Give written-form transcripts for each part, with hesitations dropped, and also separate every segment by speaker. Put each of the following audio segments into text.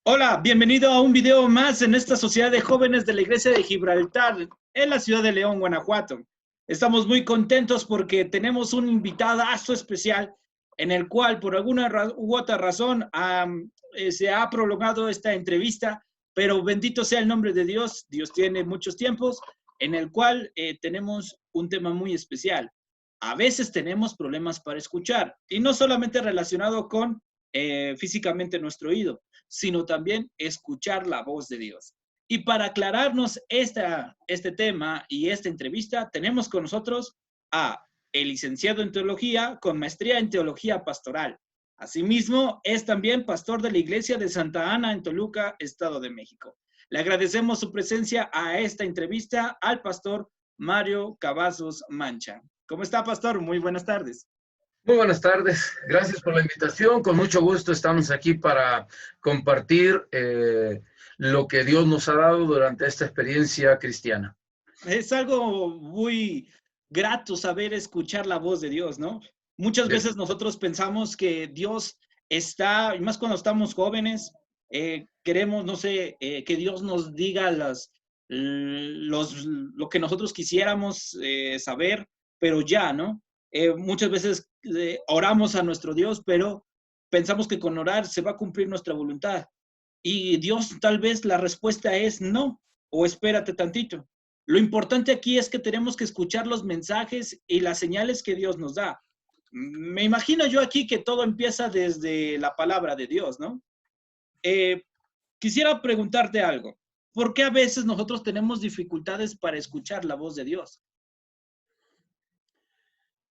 Speaker 1: Hola, bienvenido a un video más en esta sociedad de jóvenes de la Iglesia de Gibraltar, en la ciudad de León, Guanajuato. Estamos muy contentos porque tenemos un invitadazo especial en el cual, por alguna u otra razón, se ha prolongado esta entrevista, pero bendito sea el nombre de Dios. Dios tiene muchos tiempos en el cual tenemos un tema muy especial. A veces tenemos problemas para escuchar y no solamente relacionado con físicamente nuestro oído, sino también escuchar la voz de Dios. Y para aclararnos este tema y esta entrevista, tenemos con nosotros a el licenciado en teología con maestría en teología pastoral. Asimismo, es también pastor de la iglesia de Santa Ana en Toluca, Estado de México. Le agradecemos su presencia a esta entrevista al pastor Mario Cavazos Mancha. ¿Cómo está, pastor? Muy buenas tardes.
Speaker 2: Muy buenas tardes, gracias por la invitación. Con mucho gusto estamos aquí para compartir lo que Dios nos ha dado durante esta experiencia cristiana.
Speaker 1: Es algo muy grato saber escuchar la voz de Dios, ¿no? Muchas
Speaker 2: De-
Speaker 1: veces nosotros pensamos que Dios está, y más cuando estamos jóvenes, queremos, no sé, que Dios nos diga lo que nosotros quisiéramos saber, pero ya, ¿no? Muchas veces oramos a nuestro Dios, pero pensamos que con orar se va a cumplir nuestra voluntad. Y Dios tal vez la respuesta es no, o espérate tantito. Lo importante aquí es que tenemos que escuchar los mensajes y las señales que Dios nos da. Me imagino yo aquí que todo empieza desde la palabra de Dios, ¿no? Eh, Quisiera preguntarte algo. ¿Por qué a veces nosotros tenemos dificultades para escuchar la voz de Dios?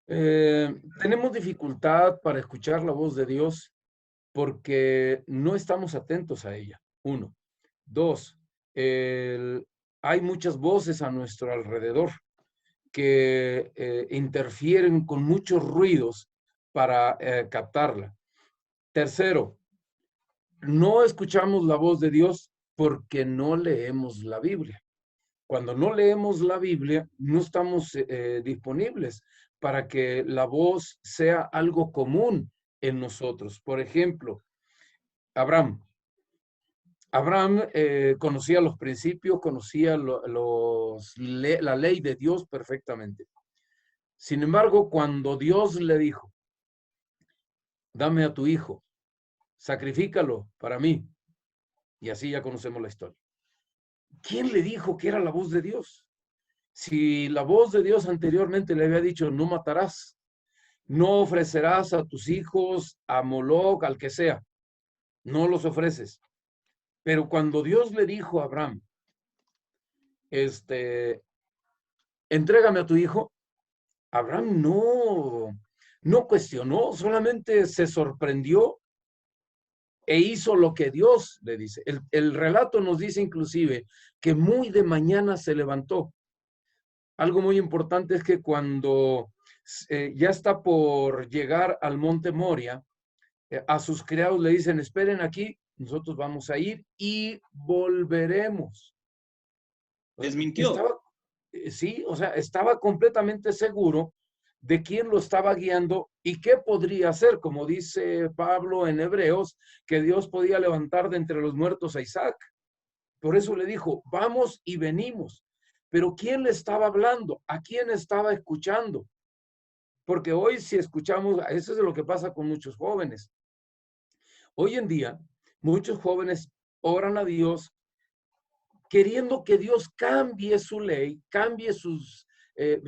Speaker 2: Tenemos dificultad para escuchar la voz de Dios porque no estamos atentos a ella. Uno. Dos, hay muchas voces a nuestro alrededor que interfieren con muchos ruidos para captarla. Tercero, no escuchamos la voz de Dios porque no leemos la Biblia. Cuando no leemos la Biblia, no estamos disponibles para que la voz sea algo común en nosotros. Por ejemplo, Abraham. Abraham conocía los principios, conocía la ley de Dios perfectamente. Sin embargo, cuando Dios le dijo, dame a tu hijo, sacrifícalo para mí, y así ya conocemos la historia. ¿Quién le dijo que era la voz de Dios? Si la voz de Dios anteriormente le había dicho, no matarás, no ofrecerás a tus hijos, a Moloc, al que sea, no los ofreces. Pero cuando Dios le dijo a Abraham, entrégame a tu hijo, Abraham no cuestionó, solamente se sorprendió e hizo lo que Dios le dice. El relato nos dice inclusive que muy de mañana se levantó. Algo muy importante es que cuando ya está por llegar al monte Moria, a sus criados le dicen, esperen aquí, nosotros vamos a ir y volveremos.
Speaker 1: Les mintió.
Speaker 2: Estaba, sí, o sea, estaba completamente seguro de quién lo estaba guiando y qué podría hacer, como dice Pablo en Hebreos, que Dios podía levantar de entre los muertos a Isaac. Por eso le dijo, vamos y venimos. Pero ¿quién le estaba hablando? ¿A quién estaba escuchando? Porque hoy si escuchamos, eso es lo que pasa con muchos jóvenes. Hoy en día, muchos jóvenes oran a Dios queriendo que Dios cambie su ley, cambie sus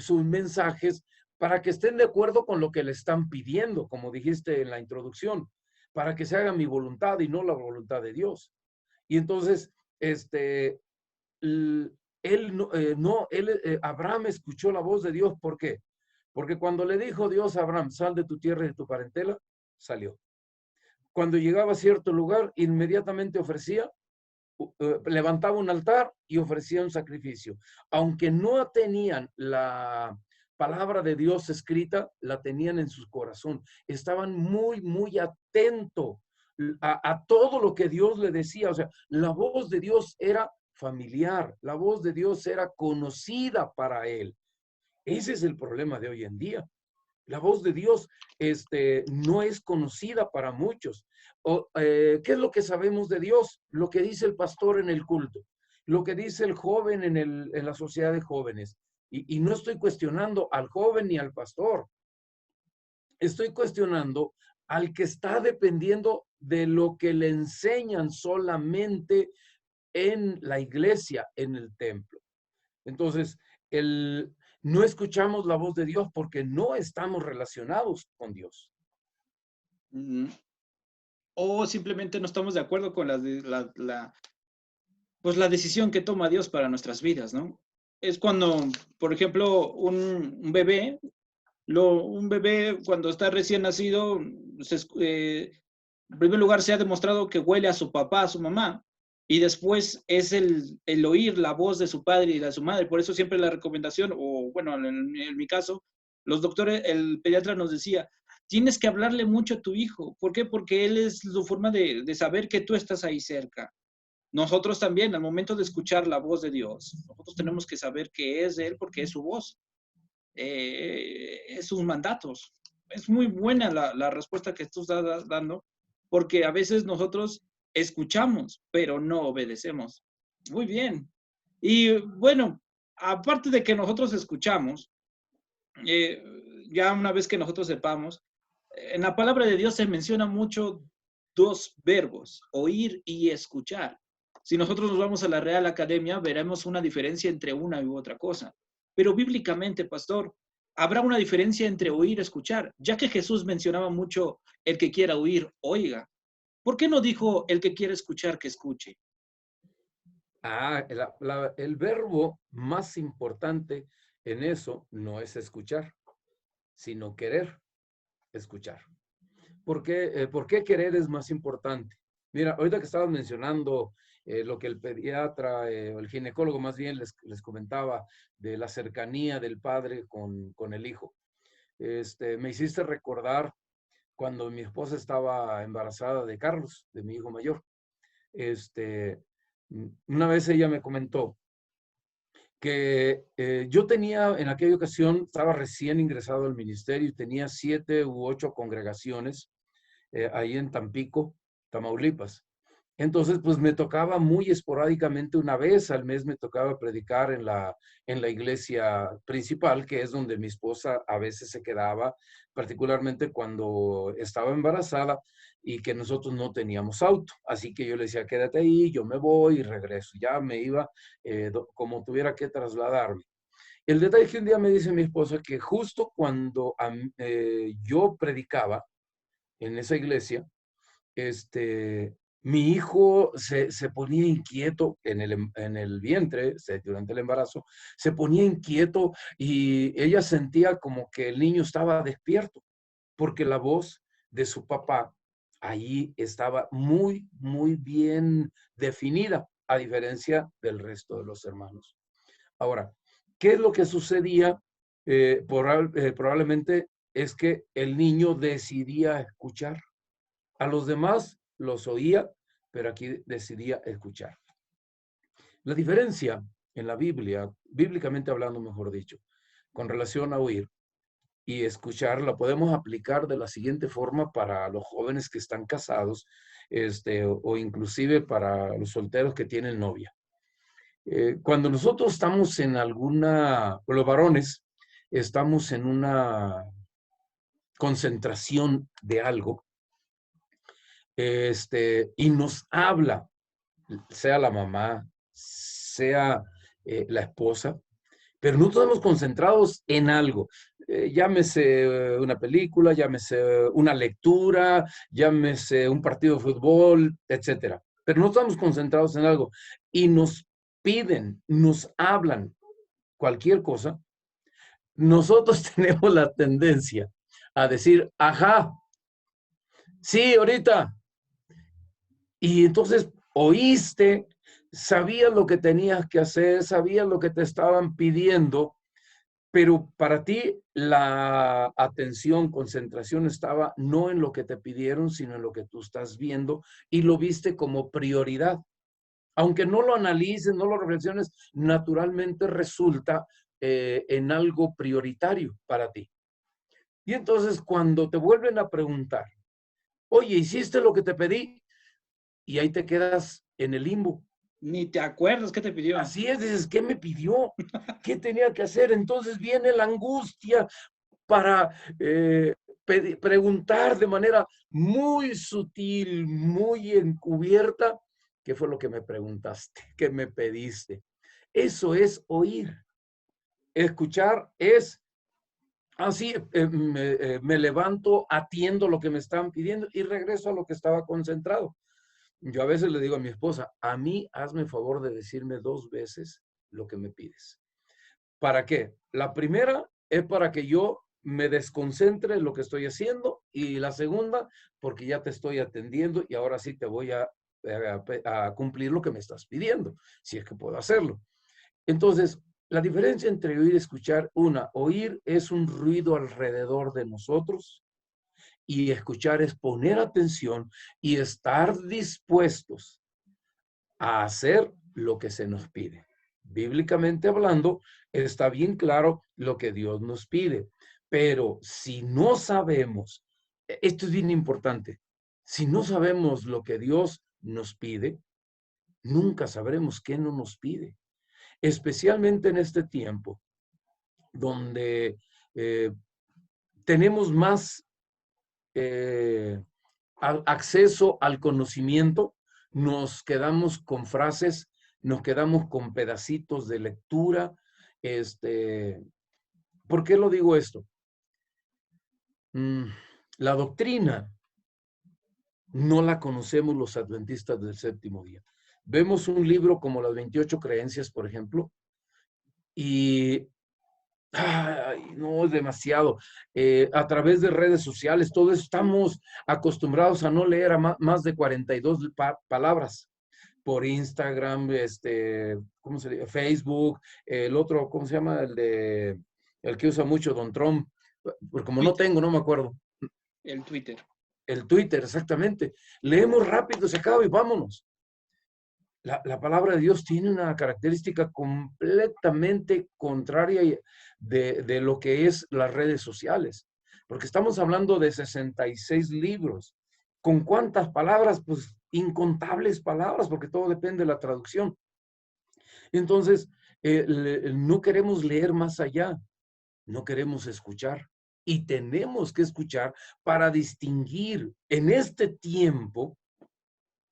Speaker 2: mensajes para que estén de acuerdo con lo que le están pidiendo, como dijiste en la introducción, para que se haga mi voluntad y no la voluntad de Dios. Y entonces, Abraham escuchó la voz de Dios. ¿Por qué? Porque cuando le dijo Dios a Abraham, sal de tu tierra y de tu parentela, salió. Cuando llegaba a cierto lugar, inmediatamente ofrecía, levantaba un altar y ofrecía un sacrificio. Aunque no tenían la palabra de Dios escrita, la tenían en su corazón. Estaban muy atentos a todo lo que Dios le decía. O sea, la voz de Dios era familiar, la voz de Dios era conocida para él. Ese es el problema de hoy en día. La voz de Dios no es conocida para muchos. ¿Qué es lo que sabemos de Dios? Lo que dice el pastor en el culto, lo que dice el joven en la sociedad de jóvenes. Y no estoy cuestionando al joven ni al pastor. Estoy cuestionando al que está dependiendo de lo que le enseñan solamente en la iglesia, en el templo. Entonces, no escuchamos la voz de Dios porque no estamos relacionados con Dios.
Speaker 1: O simplemente no estamos de acuerdo con pues la decisión que toma Dios para nuestras vidas, ¿no? Es cuando, por ejemplo, un bebé cuando está recién nacido, en primer lugar se ha demostrado que huele a su papá, a su mamá, y después es el oír la voz de su padre y de su madre. Por eso siempre la recomendación, o bueno, en mi caso, los doctores, el pediatra nos decía, tienes que hablarle mucho a tu hijo. ¿Por qué? Porque él es su forma de saber que tú estás ahí cerca. Nosotros también, al momento de escuchar la voz de Dios, nosotros tenemos que saber que es de Él porque es su voz, es sus mandatos. Es muy buena la respuesta que tú estás dando, porque a veces nosotros escuchamos, pero no obedecemos. Muy bien. Y bueno, aparte de que nosotros escuchamos, eh, ya una vez que nosotros sepamos, en la palabra de Dios se menciona mucho dos verbos, oír y escuchar. Si nosotros nos vamos a la Real Academia, veremos una diferencia entre una y otra cosa. Pero bíblicamente, pastor, habrá una diferencia entre oír y escuchar, ya que Jesús mencionaba mucho el que quiera oír, oiga. ¿Por qué no dijo el que quiera escuchar que escuche?
Speaker 2: El verbo más importante en eso no es escuchar, sino querer escuchar. ¿Por qué querer es más importante? Mira, ahorita que estabas mencionando lo que el pediatra o el ginecólogo más bien les comentaba de la cercanía del padre con el hijo. Me hiciste recordar cuando mi esposa estaba embarazada de Carlos, de mi hijo mayor. Una vez ella me comentó que yo tenía, en aquella ocasión, estaba recién ingresado al ministerio y tenía 7 u 8 congregaciones ahí en Tampico, Tamaulipas. Entonces, pues me tocaba muy esporádicamente, una vez al mes me tocaba predicar en la iglesia principal, que es donde mi esposa a veces se quedaba, particularmente cuando estaba embarazada y que nosotros no teníamos auto. Así que yo le decía, quédate ahí, yo me voy y regreso. Ya me iba como tuviera que trasladarme. El detalle es que un día me dice mi esposa que justo cuando yo predicaba en esa iglesia, mi hijo se ponía inquieto en el vientre, durante el embarazo, se ponía inquieto y ella sentía como que el niño estaba despierto, porque la voz de su papá ahí estaba muy, muy bien definida, a diferencia del resto de los hermanos. Ahora, ¿qué es lo que sucedía? Probablemente es que el niño decidía escuchar. A los demás los oía, pero aquí decidía escuchar. La diferencia en la Biblia, bíblicamente hablando, mejor dicho, con relación a oír y escuchar, la podemos aplicar de la siguiente forma para los jóvenes que están casados, o inclusive para los solteros que tienen novia. Cuando nosotros estamos en los varones, estamos en una concentración de algo, y nos habla, sea la mamá, sea la esposa, pero no estamos concentrados en algo. Llámese una película, llámese una lectura, llámese un partido de fútbol, etcétera. Pero no estamos concentrados en algo y nos piden, nos hablan cualquier cosa. Nosotros tenemos la tendencia a decir, ajá, sí, ahorita. Y entonces oíste, sabías lo que tenías que hacer, sabías lo que te estaban pidiendo, pero para ti la atención, concentración estaba no en lo que te pidieron, sino en lo que tú estás viendo y lo viste como prioridad. Aunque no lo analices, no lo reflexiones, naturalmente resulta en algo prioritario para ti. Y entonces cuando te vuelven a preguntar, oye, ¿hiciste lo que te pedí? Y ahí te quedas en el limbo.
Speaker 1: Ni te acuerdas qué te pidió.
Speaker 2: Así es, dices, ¿qué me pidió? ¿Qué tenía que hacer? Entonces viene la angustia para preguntar de manera muy sutil, muy encubierta, ¿qué fue lo que me preguntaste? ¿Qué me pediste? Eso es oír. Escuchar es así, me levanto, atiendo lo que me están pidiendo y regreso a lo que estaba concentrado. Yo a veces le digo a mi esposa, a mí hazme el favor de decirme 2 veces lo que me pides. ¿Para qué? La primera es para que yo me desconcentre en lo que estoy haciendo y la segunda porque ya te estoy atendiendo y ahora sí te voy a cumplir lo que me estás pidiendo, si es que puedo hacerlo. Entonces, la diferencia entre oír y escuchar, oír es un ruido alrededor de nosotros y escuchar es poner atención y estar dispuestos a hacer lo que se nos pide. Bíblicamente hablando, está bien claro lo que Dios nos pide, pero si no sabemos, esto es bien importante, si no sabemos lo que Dios nos pide, nunca sabremos qué no nos pide, especialmente en este tiempo donde tenemos más acceso al conocimiento, nos quedamos con frases, nos quedamos con pedacitos de lectura. ¿Por qué lo digo esto? La doctrina no la conocemos los adventistas del séptimo día. Vemos un libro como las 28 creencias, por ejemplo, y no es demasiado. A través de redes sociales, todos estamos acostumbrados a no leer a más de 42 palabras por Instagram, ¿cómo se dice? Facebook, el otro, ¿cómo se llama? El que usa mucho Don Trump, porque como no tengo, no me acuerdo.
Speaker 1: El Twitter.
Speaker 2: El Twitter, exactamente. Leemos rápido, se acaba y vámonos. La palabra de Dios tiene una característica completamente contraria de lo que es las redes sociales, porque estamos hablando de 66 libros. ¿Con cuántas palabras? Pues incontables palabras, porque todo depende de la traducción. Entonces, no queremos leer más allá, no queremos escuchar. Y tenemos que escuchar para distinguir en este tiempo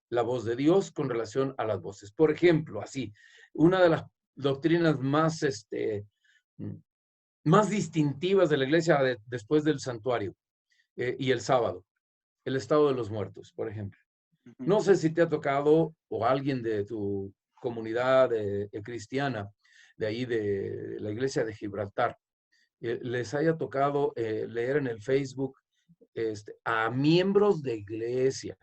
Speaker 2: la voz de Dios con relación a las voces. Por ejemplo, así, una de las doctrinas más distintivas de la iglesia después del santuario y el sábado, el estado de los muertos, por ejemplo. No sé si te ha tocado o alguien de tu comunidad cristiana, de ahí de la iglesia de Gibraltar, les haya tocado leer en el Facebook a miembros de iglesia.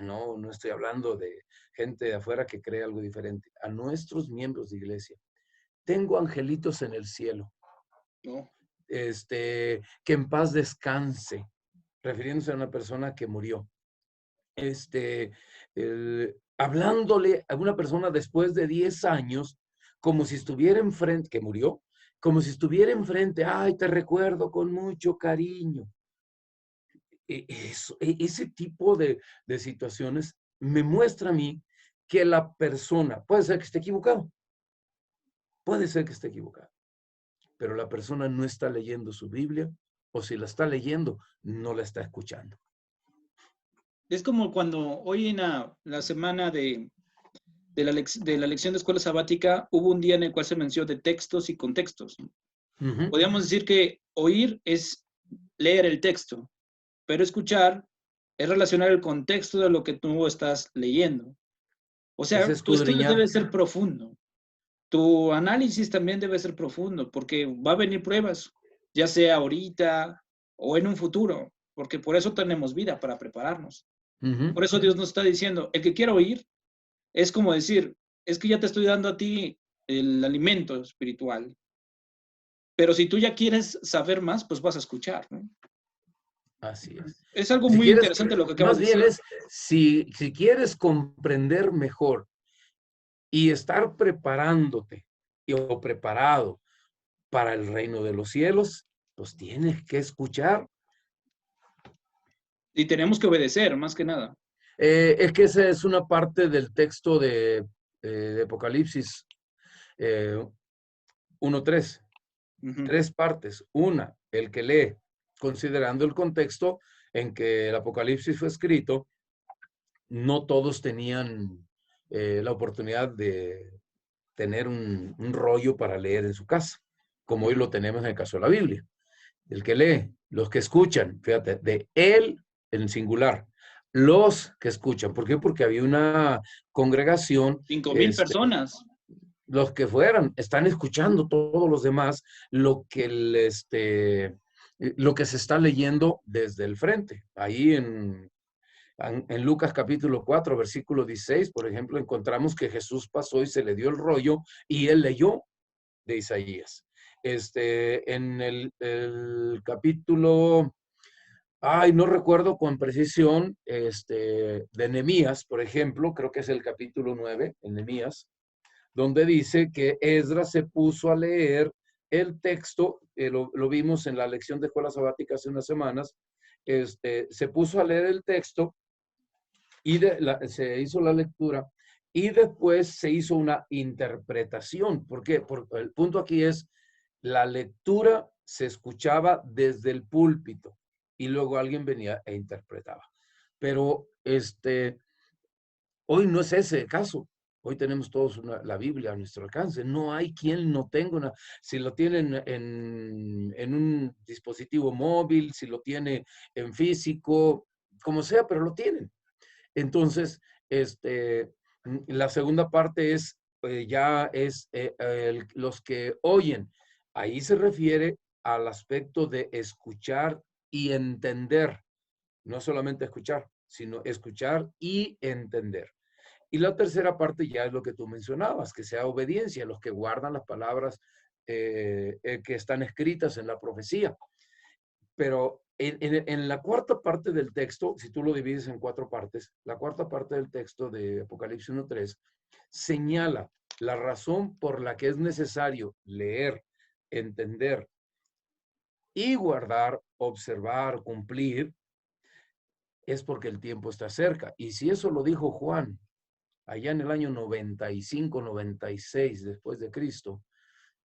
Speaker 2: No estoy hablando de gente de afuera que cree algo diferente. A nuestros miembros de iglesia. Tengo angelitos en el cielo.
Speaker 1: No.
Speaker 2: Que en paz descanse, refiriéndose a una persona que murió. Hablándole a una persona después de 10 años, como si estuviera enfrente, que murió, como si estuviera enfrente, ay, te recuerdo con mucho cariño. Ese tipo de situaciones me muestra a mí que la persona, puede ser que esté equivocado, pero la persona no está leyendo su Biblia, o si la está leyendo, no la está escuchando.
Speaker 1: Es como cuando hoy en la semana de la lección de escuela sabática hubo un día en el cual se mencionó de textos y contextos. Podríamos decir que oír es leer el texto, pero escuchar es relacionar el contexto de lo que tú estás leyendo. O sea, tu estudio debe ser profundo. Tu análisis también debe ser profundo, porque va a venir pruebas, ya sea ahorita o en un futuro, porque por eso tenemos vida, para prepararnos. Por eso Dios nos está diciendo, el que quiera oír, es como decir, es que ya te estoy dando a ti el alimento espiritual, pero si tú ya quieres saber más, pues vas a escuchar, ¿no?
Speaker 2: Así es.
Speaker 1: Es algo muy interesante lo que acabas de decir.
Speaker 2: Más bien es, si quieres comprender mejor y estar preparándote o preparado para el reino de los cielos, pues tienes que escuchar.
Speaker 1: Y tenemos que obedecer, más que nada.
Speaker 2: Es que esa es una parte del texto de Apocalipsis 1:3.
Speaker 1: Ujú.
Speaker 2: 3 partes. Una, el que lee, considerando el contexto en que el Apocalipsis fue escrito, no todos tenían la oportunidad de tener un rollo para leer en su casa, como hoy lo tenemos en el caso de la Biblia. El que lee, los que escuchan, fíjate, de él en singular, los que escuchan. ¿Por qué? Porque había una congregación,
Speaker 1: 5,000 personas.
Speaker 2: los que fueran, están escuchando todos los demás lo que se está leyendo desde el frente. Ahí en Lucas capítulo 4, versículo 16, por ejemplo, encontramos que Jesús pasó y se le dio el rollo y él leyó de Isaías. En el capítulo, no recuerdo con precisión, de Nehemías, por ejemplo, creo que es el capítulo 9, en Nehemías, donde dice que Esdras se puso a leer el texto, lo vimos en la lección de escuela sabática hace unas semanas, se puso a leer el texto y se hizo la lectura y después se hizo una interpretación. ¿Por qué? Porque el punto aquí es, la lectura se escuchaba desde el púlpito y luego alguien venía e interpretaba. Pero hoy no es ese el caso. Hoy tenemos todos la Biblia a nuestro alcance. No hay quien no tenga una. Si lo tienen en un dispositivo móvil, si lo tiene en físico, como sea, pero lo tienen. Entonces, la segunda parte es, los que oyen. Ahí se refiere al aspecto de escuchar y entender. No solamente escuchar, sino escuchar y entender. Y la tercera parte ya es lo que tú mencionabas, que sea obediencia, los que guardan las palabras que están escritas en la profecía. Pero en la cuarta parte del texto, si tú lo divides en 4 partes, la cuarta parte del texto de Apocalipsis 1:3 señala la razón por la que es necesario leer, entender y guardar, observar, cumplir, es porque el tiempo está cerca. Y si eso lo dijo Juan allá en el año 95, 96 después de Cristo,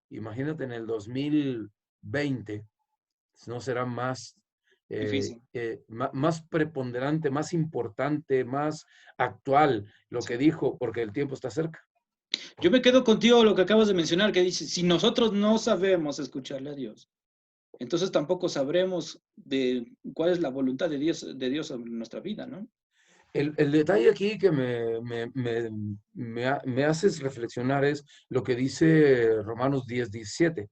Speaker 2: imagínate en el 2020, no será más,
Speaker 1: Difícil.
Speaker 2: más preponderante, más importante, más actual lo que
Speaker 1: Sí.
Speaker 2: dijo, porque el tiempo está cerca.
Speaker 1: Yo me quedo contigo lo que acabas de mencionar, que dice, si nosotros no sabemos escucharle a Dios, entonces tampoco sabremos de cuál es la voluntad de Dios sobre nuestra vida, ¿no?
Speaker 2: El detalle aquí que me haces reflexionar es lo que dice Romanos 10:17.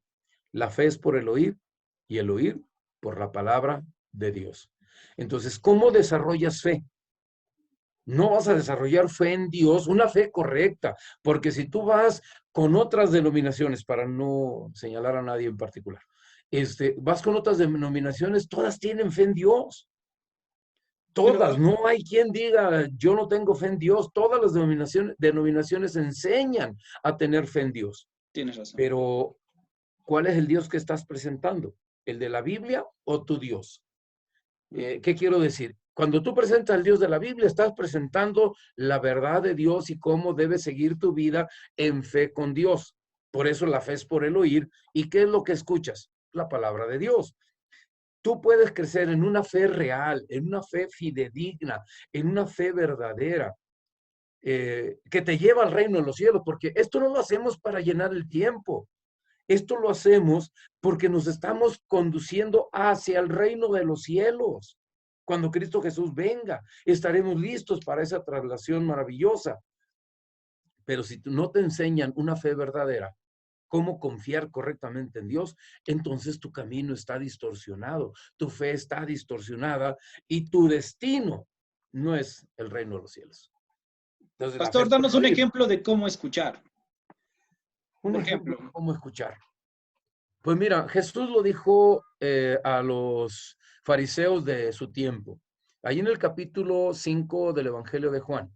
Speaker 2: La fe es por el oír y el oír por la palabra de Dios. Entonces, ¿cómo desarrollas fe? No vas a desarrollar fe en Dios, una fe correcta, porque si tú vas con otras denominaciones, para no señalar a nadie en particular, vas con otras denominaciones, todas tienen fe en Dios.
Speaker 1: Pero
Speaker 2: Todas, no hay quien diga, yo no tengo fe en Dios. Todas las denominaciones enseñan a tener fe en Dios.
Speaker 1: tienes razón.
Speaker 2: Pero, ¿cuál es el Dios que estás presentando? ¿El de la Biblia o tu Dios? ¿Qué quiero decir? Cuando tú presentas al Dios de la Biblia, estás presentando la verdad de Dios y cómo debes seguir tu vida en fe con Dios. Por eso la fe es por el oír. ¿Y qué es lo que escuchas? La palabra de Dios. Tú puedes crecer en una fe real, en una fe fidedigna, en una fe verdadera, que te lleva al reino de los cielos, porque esto no lo hacemos para llenar el tiempo. Esto lo hacemos porque nos estamos conduciendo hacia el reino de los cielos. Cuando Cristo Jesús venga, estaremos listos para esa traslación maravillosa. Pero si no te enseñan una fe verdadera, cómo confiar correctamente en Dios, entonces tu camino está distorsionado, tu fe está distorsionada y tu destino no es el reino de los cielos. Entonces la fe
Speaker 1: Pastor,
Speaker 2: es por
Speaker 1: danos
Speaker 2: el
Speaker 1: un
Speaker 2: oír.
Speaker 1: ejemplo de cómo escuchar.
Speaker 2: Un
Speaker 1: Por
Speaker 2: ejemplo
Speaker 1: ejemplo,
Speaker 2: de cómo escuchar. Pues mira, Jesús lo dijo a los fariseos de su tiempo. Ahí en el capítulo 5 del Evangelio de Juan,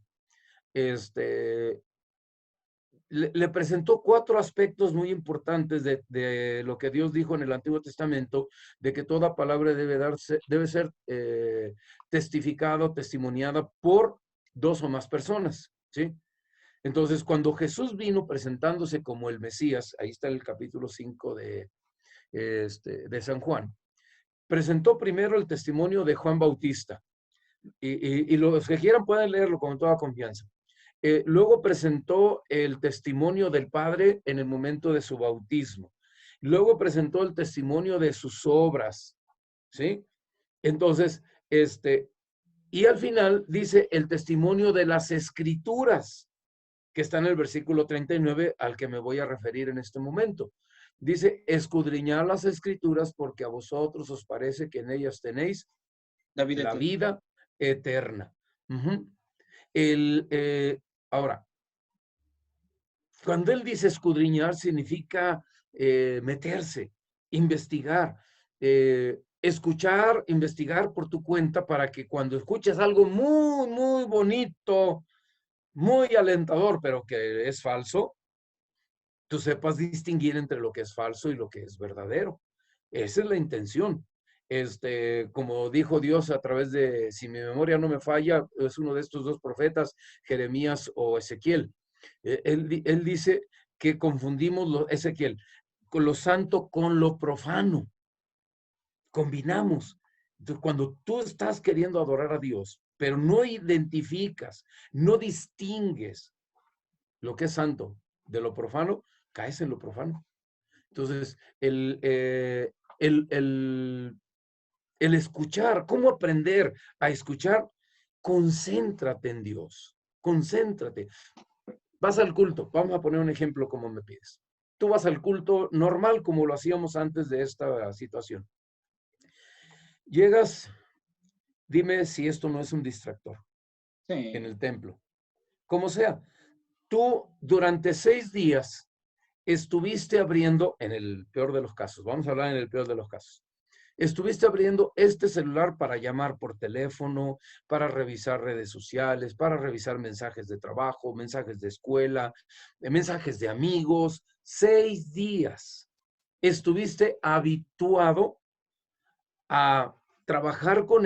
Speaker 2: le presentó 4 aspectos muy importantes de lo que Dios dijo en el Antiguo Testamento, de que toda palabra debe ser testificada o testimoniada por 2 o más personas, ¿sí? Entonces, cuando Jesús vino presentándose como el Mesías, ahí está el capítulo 5 de San Juan, presentó primero el testimonio de Juan Bautista. Y los que quieran pueden leerlo con toda confianza. Luego presentó el testimonio del Padre en el momento de su bautismo. Luego presentó el testimonio de sus obras, ¿sí? Entonces, y al final dice el testimonio de las Escrituras, que está en el versículo 39 al que me voy a referir en este momento. Dice, escudriñad las Escrituras porque a vosotros os parece que en ellas tenéis la vida eterna. Ahora, cuando él dice escudriñar, significa meterse, investigar, escuchar, investigar por tu cuenta para que cuando escuches algo muy, muy bonito, muy alentador, pero que es falso, tú sepas distinguir entre lo que es falso y lo que es verdadero. Esa es la intención. Como dijo Dios a través de, si mi memoria no me falla, es uno de estos 2 profetas, Jeremías o Ezequiel. Él dice que confundimos Ezequiel con lo santo con lo profano. Combinamos. Entonces, cuando tú estás queriendo adorar a Dios, pero no identificas, no distingues lo que es santo de lo profano, caes en lo profano. Entonces, el escuchar, ¿cómo aprender a escuchar? Concéntrate en Dios, concéntrate. Vas al culto, vamos a poner un ejemplo como me pides. Tú vas al culto normal como lo hacíamos antes de esta situación. Llegas, dime si esto no es un distractor en el templo. Como sea, tú durante 6 días estuviste abriendo, en el peor de los casos, vamos a hablar en el peor de los casos, estuviste abriendo este celular para llamar por teléfono, para revisar redes sociales, para revisar mensajes de trabajo, mensajes de escuela, mensajes de amigos. 6 días estuviste habituado a trabajar con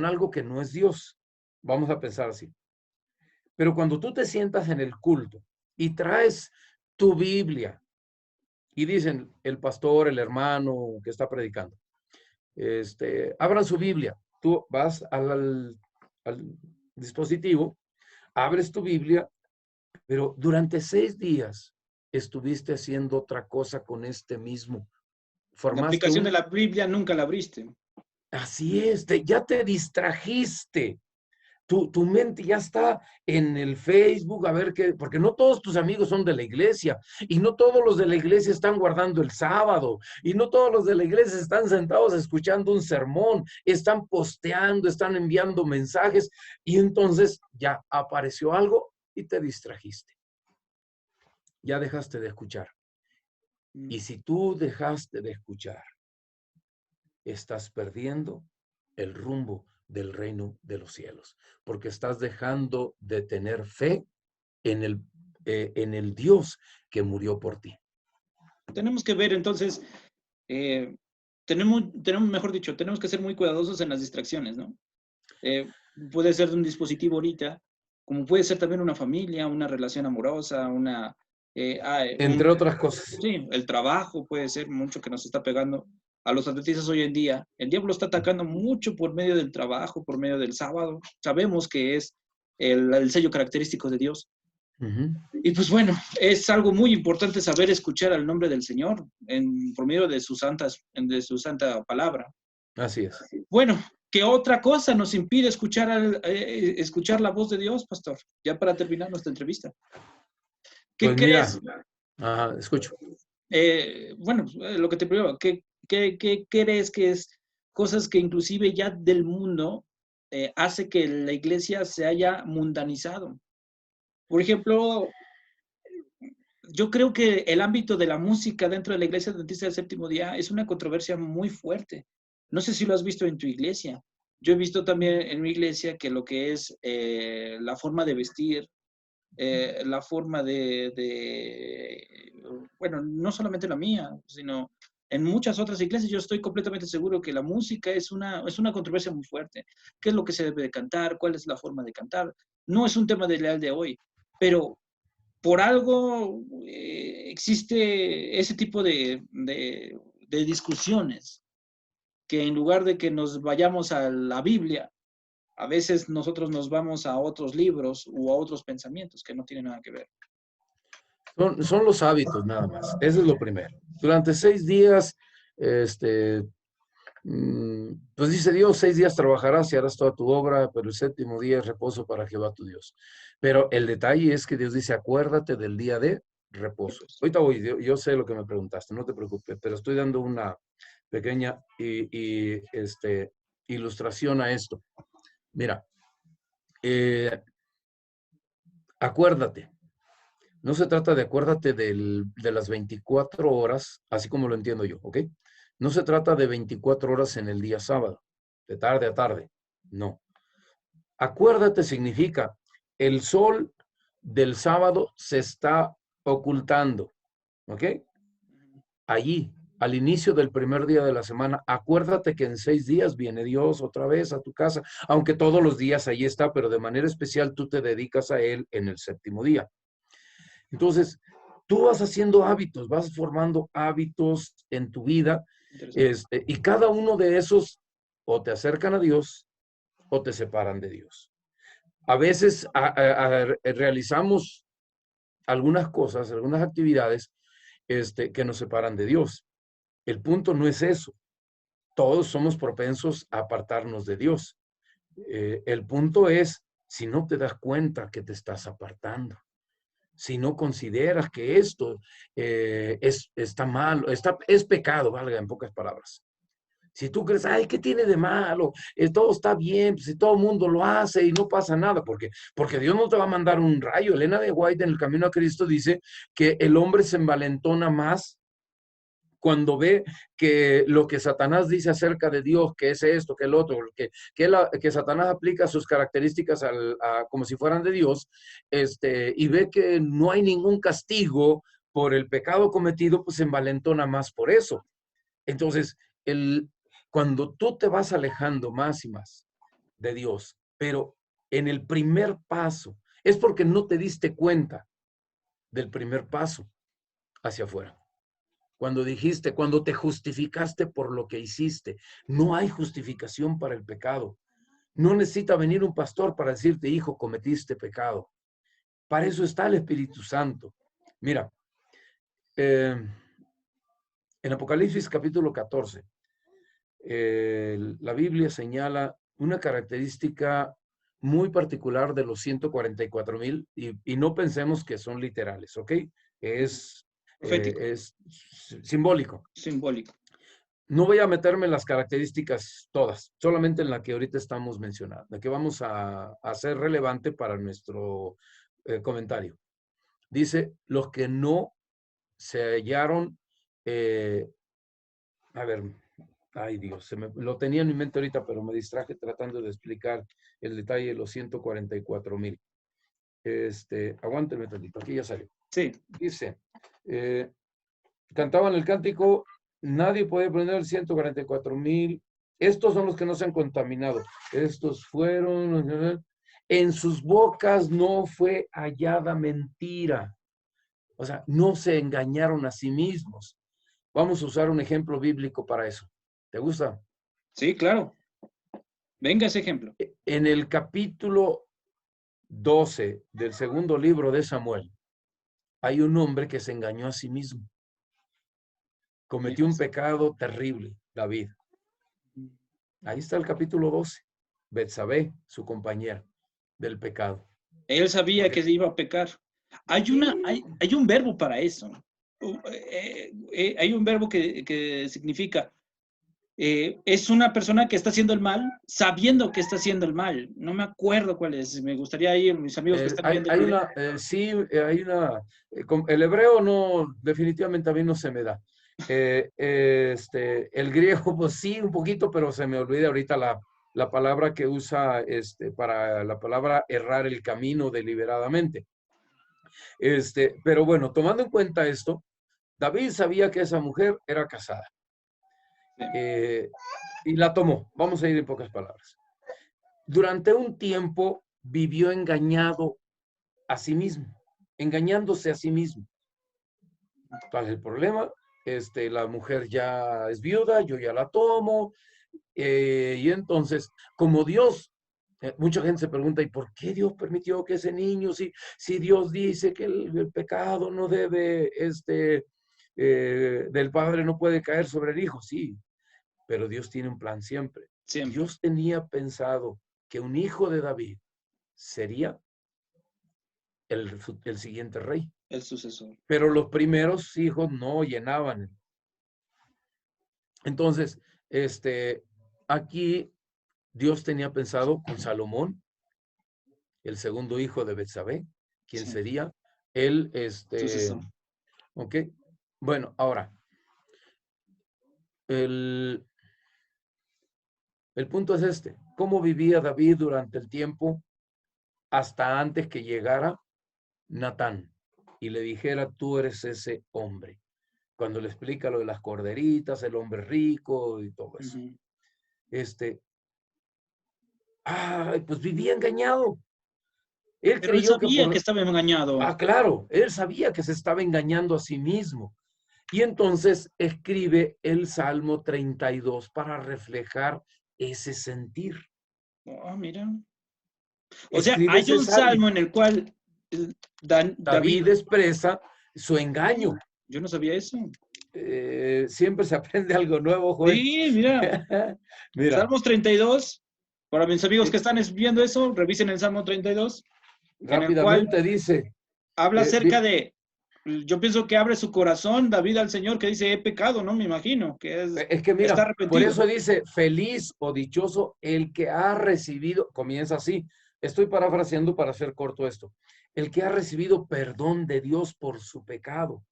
Speaker 2: algo que no es Dios. Vamos a pensar así. Pero cuando tú te sientas en el culto y traes tu Biblia y dicen el pastor, el hermano que está predicando, abran su Biblia. Tú vas al dispositivo, abres tu Biblia, pero durante 6 días estuviste haciendo otra cosa con mismo.
Speaker 1: La aplicación de la Biblia nunca la abriste.
Speaker 2: Así es, ya te distrajiste. Tu mente ya está en el Facebook, a ver qué, porque no todos tus amigos son de la iglesia, y no todos los de la iglesia están guardando el sábado, y no todos los de la iglesia están sentados escuchando un sermón, están posteando, están enviando mensajes, y entonces ya apareció algo y te distrajiste. Ya dejaste de escuchar. Y si tú dejaste de escuchar, estás perdiendo el rumbo del reino de los cielos, porque estás dejando de tener fe en el Dios que murió por ti.
Speaker 1: Tenemos que ver entonces, mejor dicho, tenemos que ser muy cuidadosos en las distracciones, ¿no? Puede ser de un dispositivo ahorita, como puede ser también una familia, una relación amorosa,
Speaker 2: entre otras cosas.
Speaker 1: Sí, el trabajo puede ser mucho que nos está pegando. A los adventistas hoy en día, el diablo está atacando mucho por medio del trabajo, por medio del sábado. Sabemos que es el sello característico de Dios. Y pues bueno, es algo muy importante saber escuchar al nombre del Señor por medio de su santa palabra.
Speaker 2: Así es.
Speaker 1: Bueno, ¿qué otra cosa nos impide escuchar la voz de Dios, pastor? Ya para terminar nuestra entrevista. ¿Qué
Speaker 2: pues
Speaker 1: crees?
Speaker 2: Mira, escucho.
Speaker 1: Bueno, lo que te pregunto, ¿qué crees que es cosas que inclusive ya del mundo hace que la iglesia se haya mundanizado? Por ejemplo, yo creo que el ámbito de la música dentro de la iglesia adventista del séptimo día es una controversia muy fuerte. No sé si lo has visto en tu iglesia. Yo he visto también en mi iglesia que lo que es la forma de vestir, la forma bueno, no solamente la mía, sino en muchas otras iglesias. Yo estoy completamente seguro que la música es una controversia muy fuerte. ¿Qué es lo que se debe de cantar? ¿Cuál es la forma de cantar? No es un tema de leal de hoy, pero por algo existe ese tipo de discusiones, que en lugar de que nos vayamos a la Biblia, a veces nosotros nos vamos a otros libros u a otros pensamientos que no tienen nada que ver.
Speaker 2: Son los hábitos nada más. Eso es lo primero. Durante 6 días, pues dice Dios, 6 días trabajarás y harás toda tu obra, pero el séptimo día es reposo para Jehová tu Dios. Pero el detalle es que Dios dice, acuérdate del día de reposo. Ahorita voy, yo sé lo que me preguntaste, no te preocupes, pero estoy dando una pequeña ilustración a esto. Mira, acuérdate. No se trata de acuérdate de las 24 horas, así como lo entiendo yo, ¿ok? No se trata de 24 horas en el día sábado, de tarde a tarde, no. Acuérdate significa, el sol del sábado se está ocultando, ¿ok? Allí, al inicio del primer día de la semana, acuérdate que en 6 días viene Dios otra vez a tu casa, aunque todos los días ahí está, pero de manera especial tú te dedicas a Él en el séptimo día. Entonces, tú vas haciendo hábitos, vas formando hábitos en tu vida, y cada uno de esos o te acercan a Dios o te separan de Dios. A veces realizamos algunas cosas, algunas actividades que nos separan de Dios. El punto no es eso. Todos somos propensos a apartarnos de Dios. El punto es si no te das cuenta que te estás apartando. Si no consideras que esto está mal, es pecado, valga en pocas palabras. Si tú crees, ay, ¿qué tiene de malo? Todo está bien, pues, si todo el mundo lo hace y no pasa nada, porque Dios no te va a mandar un rayo. Elena de White en El Camino a Cristo dice que el hombre se envalentona más cuando ve que lo que Satanás dice acerca de Dios, que es esto, que el otro, que Satanás aplica sus características como si fueran de Dios, y ve que no hay ningún castigo por el pecado cometido, pues se envalentona más por eso. Entonces, cuando tú te vas alejando más y más de Dios, pero en el primer paso, es porque no te diste cuenta del primer paso hacia afuera. Cuando te justificaste por lo que hiciste, no hay justificación para el pecado. No necesita venir un pastor para decirte, hijo, cometiste pecado. Para eso está el Espíritu Santo. Mira, en Apocalipsis capítulo 14, la Biblia señala una característica muy particular de los 144,000 y no pensemos que son literales, ¿ok? Es simbólico.
Speaker 1: Simbólico.
Speaker 2: No voy a meterme en las características todas, solamente en la que ahorita estamos mencionando, la que vamos a hacer relevante para nuestro comentario. Dice, los que no se hallaron, a ver, ay Dios, lo tenía en mi mente ahorita, pero me distraje tratando de explicar el detalle de los 144,000. Aguántenme tantito, aquí ya salió.
Speaker 1: Sí.
Speaker 2: Dice, cantaban el cántico, nadie puede aprender el 144,000. Estos son los que no se han contaminado. Estos fueron, en sus bocas no fue hallada mentira. O sea, no se engañaron a sí mismos. Vamos a usar un ejemplo bíblico para eso. ¿Te gusta?
Speaker 1: Sí, claro. Venga ese ejemplo.
Speaker 2: En el capítulo 12 del segundo libro de Samuel, hay un hombre que se engañó a sí mismo. Cometió un pecado terrible, David. Ahí está el capítulo 12. Betsabé, su compañera del pecado.
Speaker 1: Él sabía que iba a pecar. Hay un verbo para eso. Hay un verbo que significa es una persona que está haciendo el mal sabiendo que está haciendo el mal. No me acuerdo cuál es. Me gustaría ir, mis amigos que están viendo.
Speaker 2: Hay una. El hebreo no, definitivamente a mí no se me da. El griego, pues sí, un poquito, pero se me olvida ahorita la palabra que usa para la palabra errar el camino deliberadamente. Pero bueno, tomando en cuenta esto, David sabía que esa mujer era casada. Y la tomó. Vamos a ir en pocas palabras. Durante un tiempo vivió engañado a sí mismo, engañándose a sí mismo. ¿Cuál es el problema? La mujer ya es viuda, yo ya la tomo, y entonces, como Dios, mucha gente se pregunta, ¿y por qué Dios permitió que ese niño, si Dios dice que el pecado no debe, del padre no puede caer sobre el hijo? Sí, pero Dios tiene un plan siempre.
Speaker 1: Siempre.
Speaker 2: Dios tenía pensado que un hijo de David sería el siguiente rey.
Speaker 1: El sucesor.
Speaker 2: Pero los primeros hijos no llenaban. Entonces, aquí Dios tenía pensado con Salomón, el segundo hijo de Betsabé, quien
Speaker 1: Sí.
Speaker 2: sería el,
Speaker 1: Sucesor.
Speaker 2: ok. Bueno, ahora, el punto es ¿cómo vivía David durante el tiempo hasta antes que llegara Natán y le dijera, tú eres ese hombre? Cuando le explica lo de las corderitas, el hombre rico y todo eso. Pues vivía engañado. Él
Speaker 1: Pero él
Speaker 2: creyó que
Speaker 1: sabía que estaba engañado.
Speaker 2: claro, él sabía que se estaba engañando a sí mismo. Y entonces escribe el Salmo 32 para reflejar ese sentir.
Speaker 1: Oh, mira. O sea,
Speaker 2: Escribe
Speaker 1: hay
Speaker 2: ese
Speaker 1: un
Speaker 2: salmo.
Speaker 1: salmo en el cual David.
Speaker 2: David expresa su engaño.
Speaker 1: Yo no sabía eso.
Speaker 2: Siempre se aprende algo nuevo, Joel.
Speaker 1: Sí, mira.
Speaker 2: Mira,
Speaker 1: Salmos 32. Para mis amigos que están viendo eso, revisen el Salmo 32, en el cual
Speaker 2: rápidamente dice,
Speaker 1: habla acerca de, yo pienso que abre su corazón David al Señor, que dice, he pecado, ¿no? Me imagino que
Speaker 2: es que
Speaker 1: está
Speaker 2: mira, por
Speaker 1: arrepentido.
Speaker 2: eso dice, feliz o dichoso el que ha recibido, comienza así, estoy parafraseando para hacer corto esto, el que ha recibido perdón de Dios por su pecado.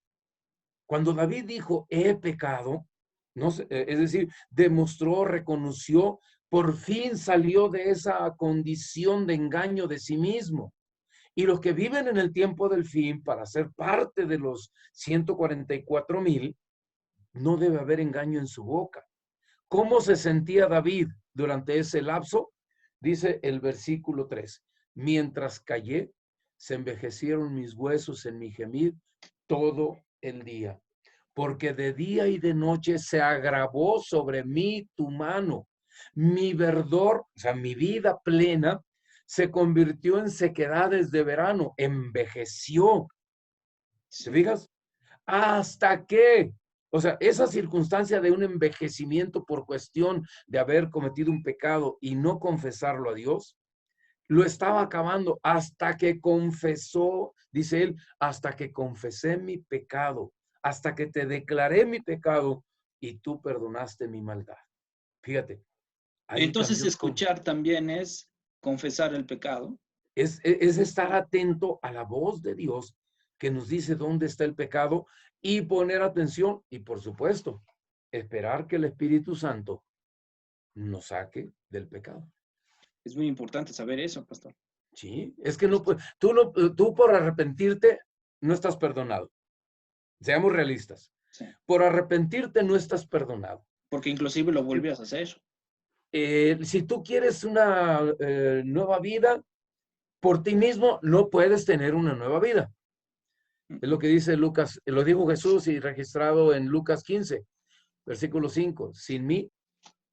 Speaker 2: Cuando David dijo, he pecado, no sé, es decir, demostró, reconoció, por fin salió de esa condición de engaño de sí mismo. Y los que viven en el tiempo del fin, para ser parte de los 144,000, no debe haber engaño en su boca. ¿Cómo se sentía David durante ese lapso? Dice el versículo 3, mientras callé, se envejecieron mis huesos en mi gemir todo el día, porque de día y de noche se agravó sobre mí tu mano. Mi verdor, o sea, mi vida plena, se convirtió en sequedades de verano, envejeció. ¿Te fijas? Hasta que, o sea, esa circunstancia de un envejecimiento por cuestión de haber cometido un pecado y no confesarlo a Dios, lo estaba acabando hasta que confesó, dice él, hasta que confesé mi pecado, hasta que te declaré mi pecado y tú perdonaste mi maldad. Fíjate, ahí
Speaker 1: Entonces,
Speaker 2: cambió todo.
Speaker 1: escuchar también es confesar el pecado.
Speaker 2: Es estar atento a la voz de Dios que nos dice dónde está el pecado y poner atención y, por supuesto, esperar que el Espíritu Santo nos saque del pecado.
Speaker 1: Es muy importante saber eso, pastor.
Speaker 2: Sí, es que tú por arrepentirte no estás perdonado. Seamos realistas.
Speaker 1: Sí.
Speaker 2: Por arrepentirte no estás perdonado.
Speaker 1: Porque inclusive lo volvías a hacer.
Speaker 2: Si tú quieres una nueva vida, por ti mismo no puedes tener una nueva vida. Es lo que dice Lucas, lo dijo Jesús y registrado en Lucas 15, versículo 5. Sin mí,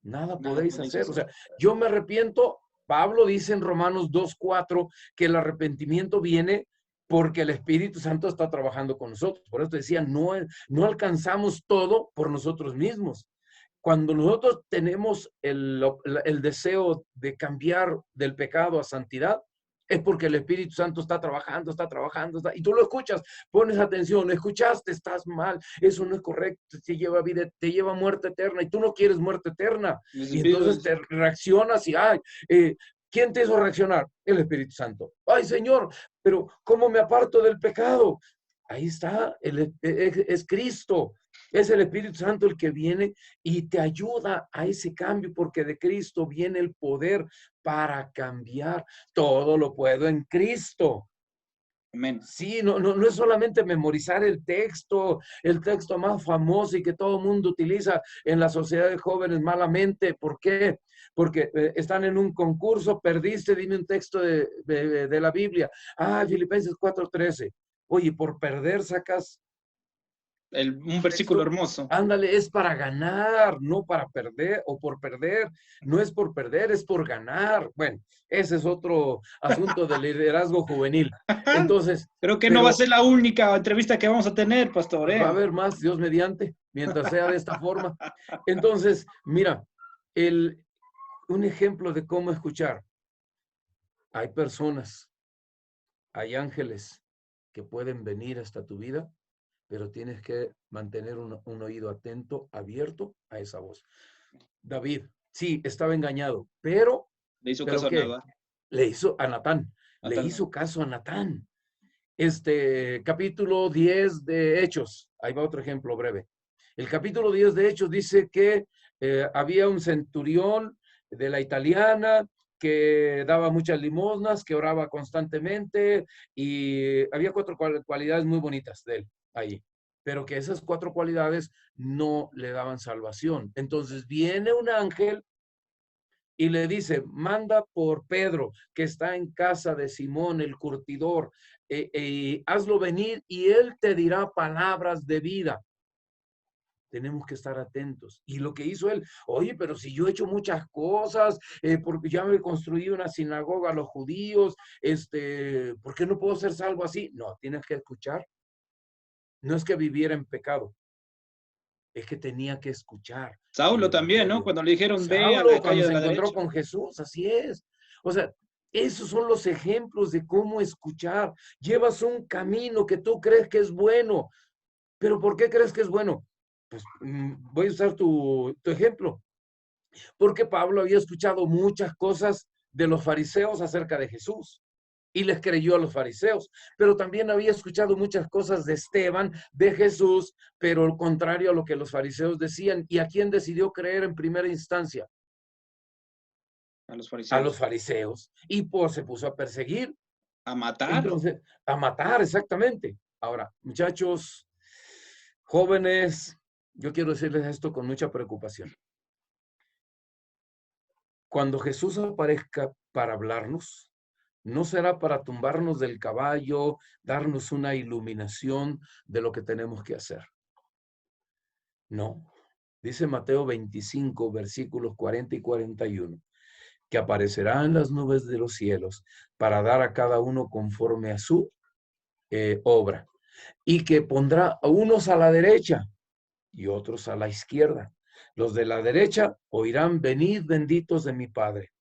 Speaker 2: nada podéis hacer. O sea, yo me arrepiento. Pablo dice en Romanos 2:4 que el arrepentimiento viene porque el Espíritu Santo está trabajando con nosotros. Por eso decía, no alcanzamos todo por nosotros mismos. Cuando nosotros tenemos el deseo de cambiar del pecado a santidad, es porque el Espíritu Santo está trabajando, y tú lo escuchas, pones atención, escuchaste, estás mal, eso no es correcto, te lleva vida, te lleva a muerte eterna, y tú no quieres muerte eterna, y entonces te reaccionas y, ¿quién te hizo reaccionar? El Espíritu Santo. Ay, Señor, pero ¿cómo me aparto del pecado? Ahí está, es Cristo. Es el Espíritu Santo el que viene y te ayuda a ese cambio, porque de Cristo viene el poder para cambiar. Todo lo puedo en Cristo.
Speaker 1: Amén.
Speaker 2: Sí, no es solamente memorizar el texto más famoso y que todo el mundo utiliza en la sociedad de jóvenes malamente. ¿Por qué? Porque están en un concurso, perdiste, dime un texto de la Biblia. Ah, Filipenses 4:13. Oye, por perder sacas
Speaker 1: Un versículo
Speaker 2: texto.
Speaker 1: hermoso.
Speaker 2: Ándale, es para ganar, no para perder o por perder. No es por perder, es por ganar. Bueno, ese es otro asunto del liderazgo juvenil. Entonces,
Speaker 1: Creo que no va a
Speaker 2: pero
Speaker 1: ser la única entrevista que vamos a tener, pastor,
Speaker 2: pues va a haber más, Dios mediante, mientras sea de esta forma. Entonces, mira, un ejemplo de cómo escuchar. Hay personas, hay ángeles que pueden venir hasta tu vida, pero tienes que mantener un oído atento, abierto a esa voz. David, sí, estaba engañado, pero
Speaker 1: Le hizo caso a
Speaker 2: ¿qué?
Speaker 1: nada.
Speaker 2: Le hizo a Natán, le
Speaker 1: Natán.
Speaker 2: hizo caso a Natán. Capítulo 10 de Hechos, ahí va otro ejemplo breve. El capítulo 10 de Hechos dice que había un centurión de la italiana que daba muchas limosnas, que oraba constantemente y había 4 cualidades muy bonitas de él ahí, pero que esas 4 cualidades no le daban salvación. Entonces viene un ángel y le dice, manda por Pedro, que está en casa de Simón el curtidor, hazlo venir y él te dirá palabras de vida. Tenemos que estar atentos. Y lo que hizo él, oye, pero si yo he hecho muchas cosas, porque ya me construí una sinagoga a los judíos, ¿por qué no puedo ser salvo así? No, tienes que escuchar. No es que viviera en pecado, es que tenía que escuchar el
Speaker 1: Saulo también, ¿no?
Speaker 2: evangelio.
Speaker 1: Cuando le dijeron, ve a la
Speaker 2: Saulo,
Speaker 1: calle
Speaker 2: cuando
Speaker 1: de
Speaker 2: se
Speaker 1: la
Speaker 2: encontró
Speaker 1: derecha.
Speaker 2: con Jesús, así es. O sea, esos son los ejemplos de cómo escuchar. Llevas un camino que tú crees que es bueno, pero ¿por qué crees que es bueno? Pues voy a usar tu ejemplo. Porque Pablo había escuchado muchas cosas de los fariseos acerca de Jesús y les creyó a los fariseos, pero también había escuchado muchas cosas de Esteban, de Jesús, pero al contrario a lo que los fariseos decían. ¿Y a quién decidió creer en primera instancia?
Speaker 1: A los
Speaker 2: A los
Speaker 1: fariseos.
Speaker 2: fariseos. Y se puso a perseguir.
Speaker 1: A matar.
Speaker 2: Entonces, a matar, exactamente. Ahora, muchachos, jóvenes, yo quiero decirles esto con mucha preocupación. Cuando Jesús aparezca para hablarnos, no será para tumbarnos del caballo, darnos una iluminación de lo que tenemos que hacer. No. Dice Mateo 25, versículos 40 y 41, que aparecerá en las nubes de los cielos para dar a cada uno conforme a su obra, y que pondrá a unos a la derecha y otros a la izquierda. Los de la derecha oirán, venid benditos de mi Padre,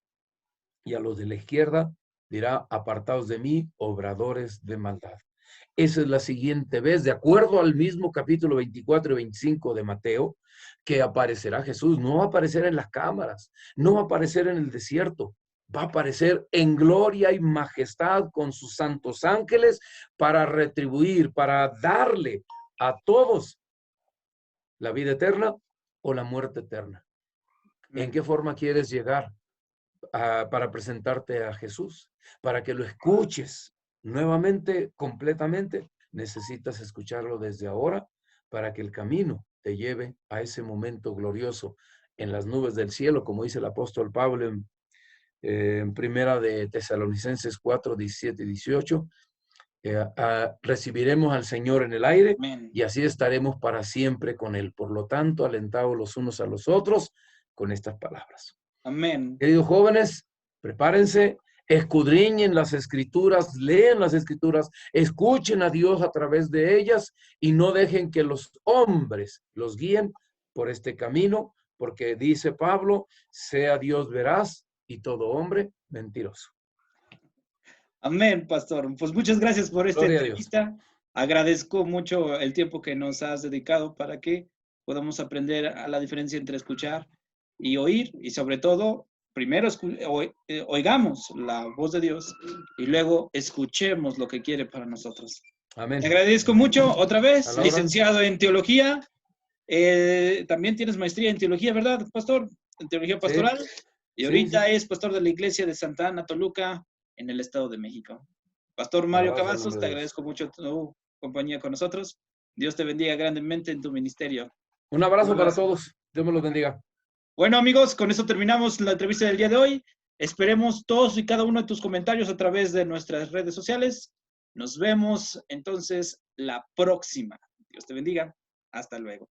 Speaker 2: y a los de la izquierda dirá, apartaos de mí, obradores de maldad. Esa es la siguiente vez, de acuerdo al mismo capítulo 24 y 25 de Mateo, que aparecerá Jesús. No va a aparecer en las cámaras, no va a aparecer en el desierto, va a aparecer en gloria y majestad con sus santos ángeles para retribuir, para darle a todos la vida eterna o la muerte eterna. ¿En qué forma quieres llegar para presentarte a Jesús? Para que lo escuches nuevamente, completamente, necesitas escucharlo desde ahora para que el camino te lleve a ese momento glorioso en las nubes del cielo, como dice el apóstol Pablo en primera de Tesalonicenses 4, 17 y 18. Recibiremos al Señor en el aire
Speaker 1: Amén.
Speaker 2: y así estaremos para siempre con Él. Por lo tanto, alentados los unos a los otros con estas palabras.
Speaker 1: Amén.
Speaker 2: Queridos jóvenes, prepárense, escudriñen las escrituras, lean las escrituras, escuchen a Dios a través de ellas y no dejen que los hombres los guíen por este camino, porque dice Pablo, sea Dios veraz y todo hombre mentiroso.
Speaker 1: Amén, pastor. Pues muchas gracias por esta
Speaker 2: Gloria a Dios.
Speaker 1: entrevista. Agradezco mucho el tiempo que nos has dedicado para que podamos aprender a la diferencia entre escuchar y oír, y sobre todo, primero oigamos la voz de Dios y luego escuchemos lo que quiere para nosotros.
Speaker 2: Amén.
Speaker 1: Te agradezco mucho otra vez,
Speaker 2: Laura.
Speaker 1: licenciado en teología. También tienes maestría en teología, ¿verdad, pastor? En teología pastoral.
Speaker 2: Sí.
Speaker 1: Y ahorita es pastor de la iglesia de Santa Ana, Toluca, en el Estado de México. Pastor
Speaker 2: Un
Speaker 1: Mario
Speaker 2: abrazo en
Speaker 1: Cavazos,
Speaker 2: nombre
Speaker 1: te
Speaker 2: de Dios.
Speaker 1: agradezco mucho tu compañía con nosotros. Dios te bendiga grandemente en tu ministerio.
Speaker 2: Un
Speaker 1: Un
Speaker 2: abrazo para
Speaker 1: abrazo.
Speaker 2: todos. Dios me los bendiga.
Speaker 1: Bueno, amigos, con eso terminamos la entrevista del día de hoy. Esperemos todos y cada uno de tus comentarios a través de nuestras redes sociales. Nos vemos entonces la próxima. Dios te bendiga. Hasta luego.